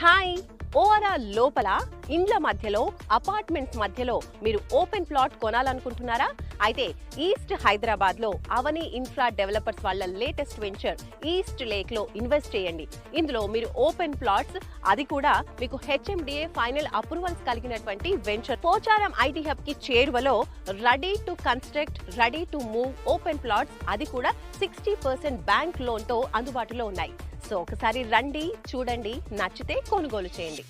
Hi ORR లోపల ఇండ్ల మధ్యలో అపార్ట్మెంట్స్ మధ్యలో మీరు ఓపెన్ ప్లాట్ కొనాలనుకుంటున్నారా? అయితే ఈస్ట్ హైదరాబాద్ లో అవని ఇన్ఫ్రా డెవలపర్స్ వాళ్ళ లేటెస్ట్ వెంచర్ ఈస్ట్ లేక్ లో ఇన్వెస్ట్ చేయండి. ఇందులో మీరు ఓపెన్ ప్లాట్స్, అది కూడా మీకు హెచ్ఎండిఏ ఫైనల్ అప్రూవల్స్ కలిగినటువంటి వెంచర్. పోచారం ఐటీ హబ్ కి చేరువలో ready to construct, ready to move open plots, అది కూడా 60% బ్యాంక్ లోన్ తో అందుబాటులో ఉన్నాయి. సో ఒకసారి రండి, చూడండి, నచ్చితే కొనుగోలు చేయండి.